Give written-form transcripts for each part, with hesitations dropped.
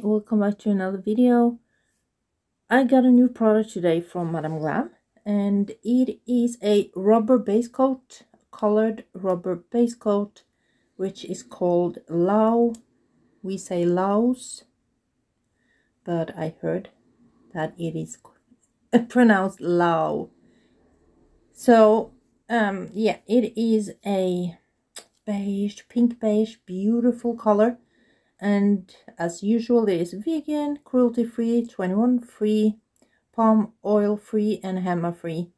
welcome back to another video. I got a new product today from Madame Glam, and it is a rubber base coat, colored rubber base coat, which is called Laos. We say Laos, but I heard that it is pronounced Lao. So yeah, it is a beige, pink beige, beautiful color. And as usual, it is vegan, cruelty-free, 21 free, palm oil free, and henna free.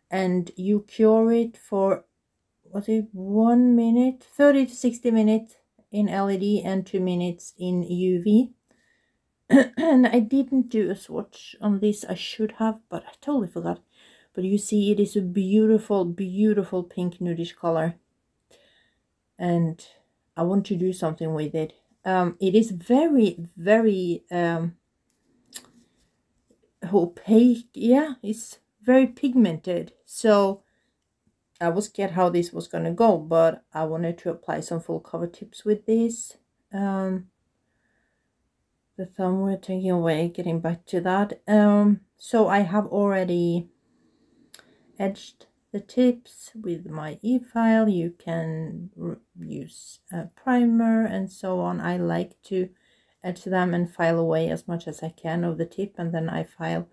And you cure it for, what's it, 1 minute, 30 to 60 minutes in LED and 2 minutes in UV. And I didn't do a swatch on this. I should have, but I totally forgot. But you see, it is a beautiful, beautiful pink nudish color. And I want to do something with it. It is very, very opaque. Yeah, it's very pigmented. So I was scared how this was gonna go, but I wanted to apply some full cover tips with this. The thumb we're taking away, getting back to that. So I have already edged the tips with my e-file. You can use a primer and so on. I like to edge them and file away as much as I can of the tip, and then I file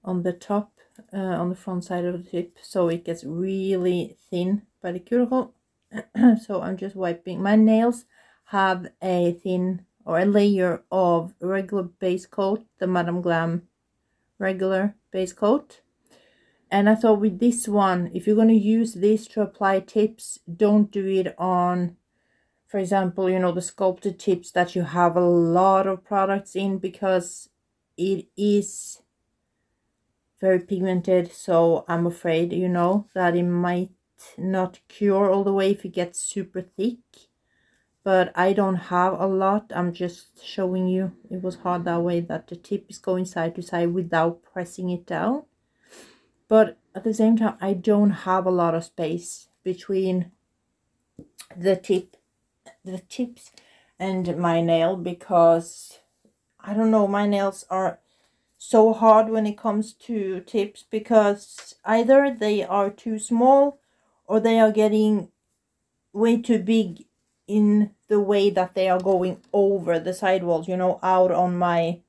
on the top, on the front side of the tip, so it gets really thin by the cuticle. So I'm just wiping. My nails have a thin or a layer of regular base coat, the Madame Glam regular base coat. And I thought with this one, if you're going to use this to apply tips, don't do it on, for example, you know, the sculpted tips that you have a lot of products in, because it is very pigmented. So I'm afraid, you know, that it might not cure all the way if it gets super thick. But I don't have a lot. I'm just showing you. It was hard that way, that the tip is going side to side without pressing it down. But at the same time, I don't have a lot of space between the tips and my nail, because I don't know, my nails are so hard when it comes to tips, because either they are too small or they are getting way too big in the way that they are going over the sidewalls, you know, out on my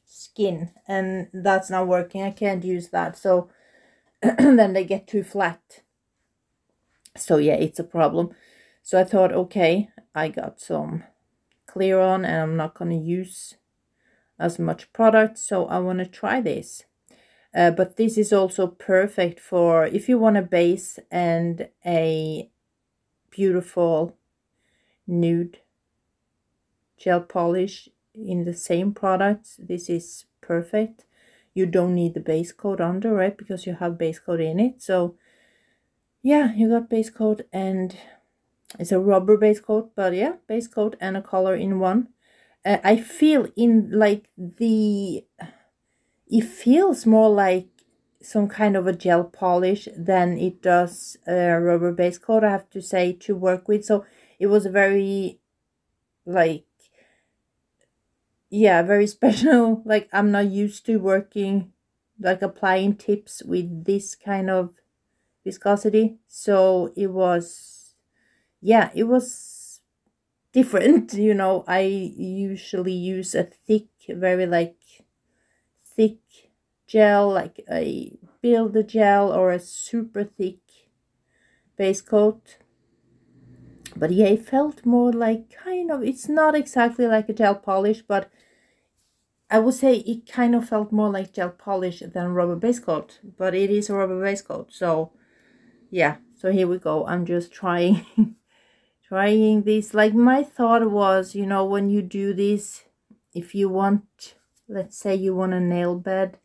skin, and that's not working. I can't use that. So then they get too flat. So yeah, it's a problem. So I thought, okay, I got some clear on and I'm not going to use as much product, so I want to try this. But this is also perfect for if you want a base and a beautiful nude gel polish in the same product. This is perfect. You don't need the base coat under, right? Because you have base coat in it. So yeah, you got base coat, and it's a rubber base coat, but yeah, base coat and a color in one. I feel in like it feels more like some kind of a gel polish than it does a rubber base coat, I have to say, to work with. So it was very, like, yeah, very special. Like, I'm not used to working, like, applying tips with this kind of viscosity. So it was, yeah, it was different. You know, I usually use a thick, very like thick gel, like a builder gel or a super thick base coat. But yeah, it felt more like kind of, it's not exactly like a gel polish, but I would say it kind of felt more like gel polish than rubber base coat, but it is a rubber base coat. So yeah, so here we go. I'm just trying trying this. Like, my thought was, you know, when you do this, if you want, let's say you want a nail bed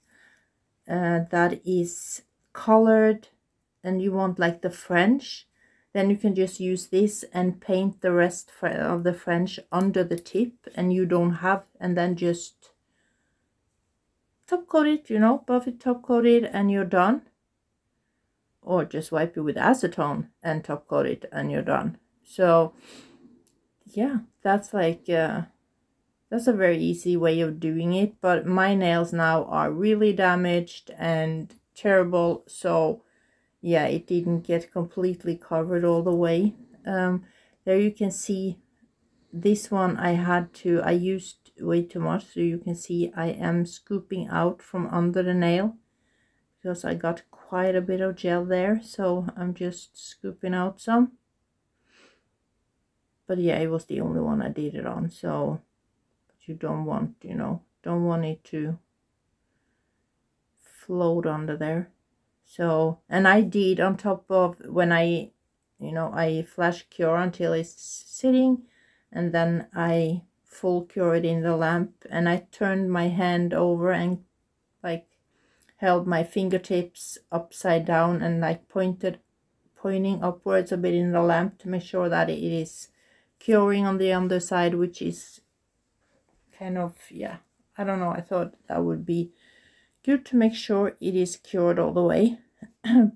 that is colored and you want like the French, then you can just use this and paint the rest of the French under the tip, and you don't have, and then just top coat it, you know, buff it, top coat it, and you're done. Or just wipe it with acetone and top coat it and you're done. So yeah, that's like That's a very easy way of doing it, but my nails now are really damaged and terrible, so yeah, it didn't get completely covered all the way. There you can see this one I used way too much, so you can see I am scooping out from under the nail because I got quite a bit of gel there, so I'm just scooping out some. But yeah, it was the only one I did it on, so you don't want, you know, don't want it to float under there. So, and I did on top of, when I, you know, I flash cure until it's sitting, and then I full cure it in the lamp, and I turned my hand over and like held my fingertips upside down and like pointing upwards a bit in the lamp to make sure that it is curing on the underside, which is kind of, yeah, I don't know, I thought that would be good to make sure it is cured all the way.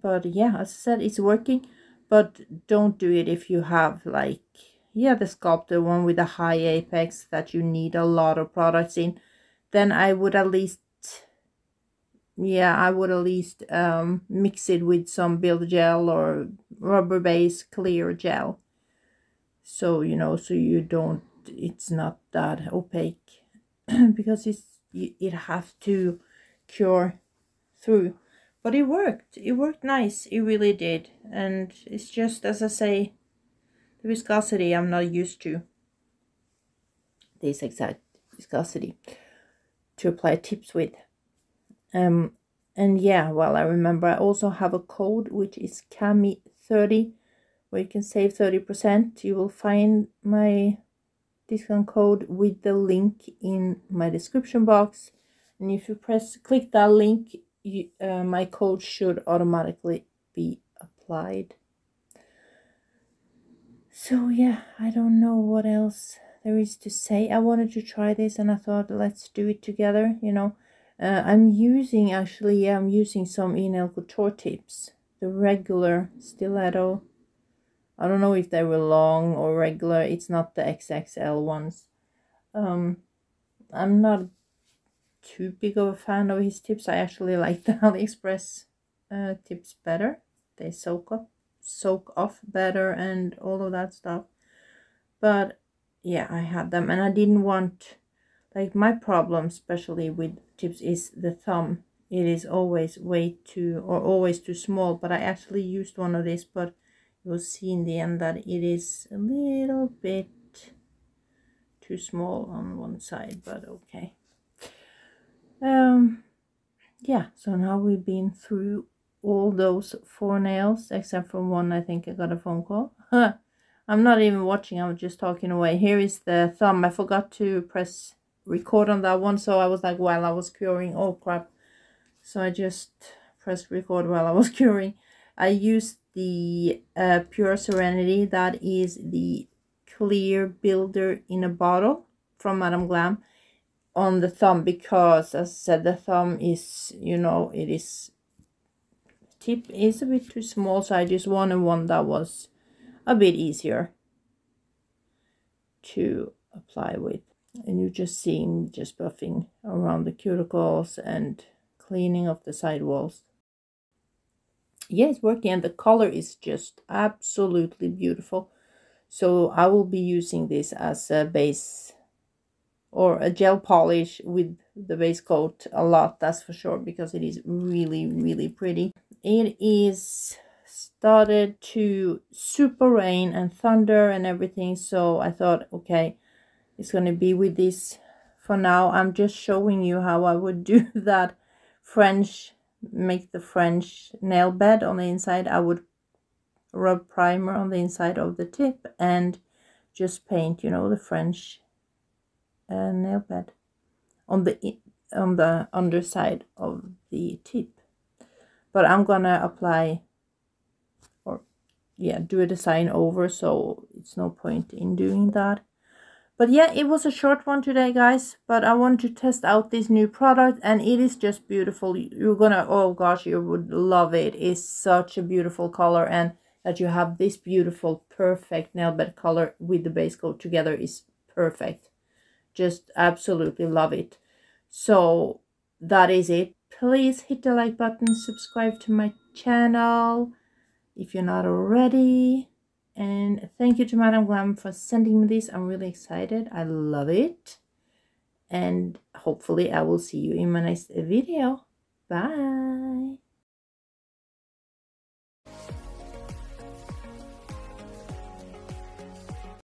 But yeah, as I said, it's working, but don't do it if you have like, yeah, the sculpted one with a high apex that you need a lot of products in. Then I would at least, yeah, I would at least mix it with some build gel or rubber base clear gel, so you know, so you don't, it's not that opaque because it has to cure through. But it worked nice, it really did. And it's just, as I say, the viscosity I'm not used to, this exact viscosity to apply tips with. And yeah, well, I remember I also have a code which is Cammi30, where you can save 30%. You will find my discount code with the link in my description box, and if you click that link, my code should automatically be applied. So yeah, I don't know what else there is to say. I wanted to try this and I thought, let's do it together, you know. I'm using some e-nail couture tips, the regular stiletto. I don't know if they were long or regular. It's not the XXL ones. I'm not too big of a fan of his tips. I actually like the AliExpress tips better. They soak off better and all of that stuff. But yeah, I had them, and I didn't want, like, my problem especially with tips is the thumb. It is always always too small. But I actually used one of these, but you'll see in the end that it is a little bit too small on one side, but okay. Yeah, so now we've been through all those 4 nails, except for one. I think I got a phone call. I'm not even watching, I'm just talking away. Here is the thumb. I forgot to press record on that one, so I was like, while I was curing, oh crap, so I just pressed record while I was curing. I used the Pure Serenity, that is the clear builder in a bottle from Madame Glam, on the thumb, because as I said, the thumb is, you know, tip is a bit too small, so I just wanted one that was a bit easier to apply with. And you're just seeing, just buffing around the cuticles and cleaning of the side walls. Yeah, it's working, and the color is just absolutely beautiful. So I will be using this as a base or a gel polish with the base coat a lot, that's for sure, because it is really pretty. It is started to super rain and thunder and everything, so I thought, okay, it's gonna be with this for now. I'm just showing you how I would do that make the French nail bed on the inside. I would rub primer on the inside of the tip and just paint, you know, the French nail bed on the underside of the tip. But I'm gonna apply, or yeah, do a design over, so it's no point in doing that. But yeah, it was a short one today, guys, but I want to test out this new product, and it is just beautiful. You're gonna, oh gosh, you would love it. It's such a beautiful color, and that you have this beautiful perfect nail bed color with the base coat together is perfect. just absolutely love it. So that is it. Please hit the like button, subscribe to my channel if you're not already. And thank you to Madam Glam for sending me this. I'm really excited. I love it. And hopefully I will see you in my next video. Bye.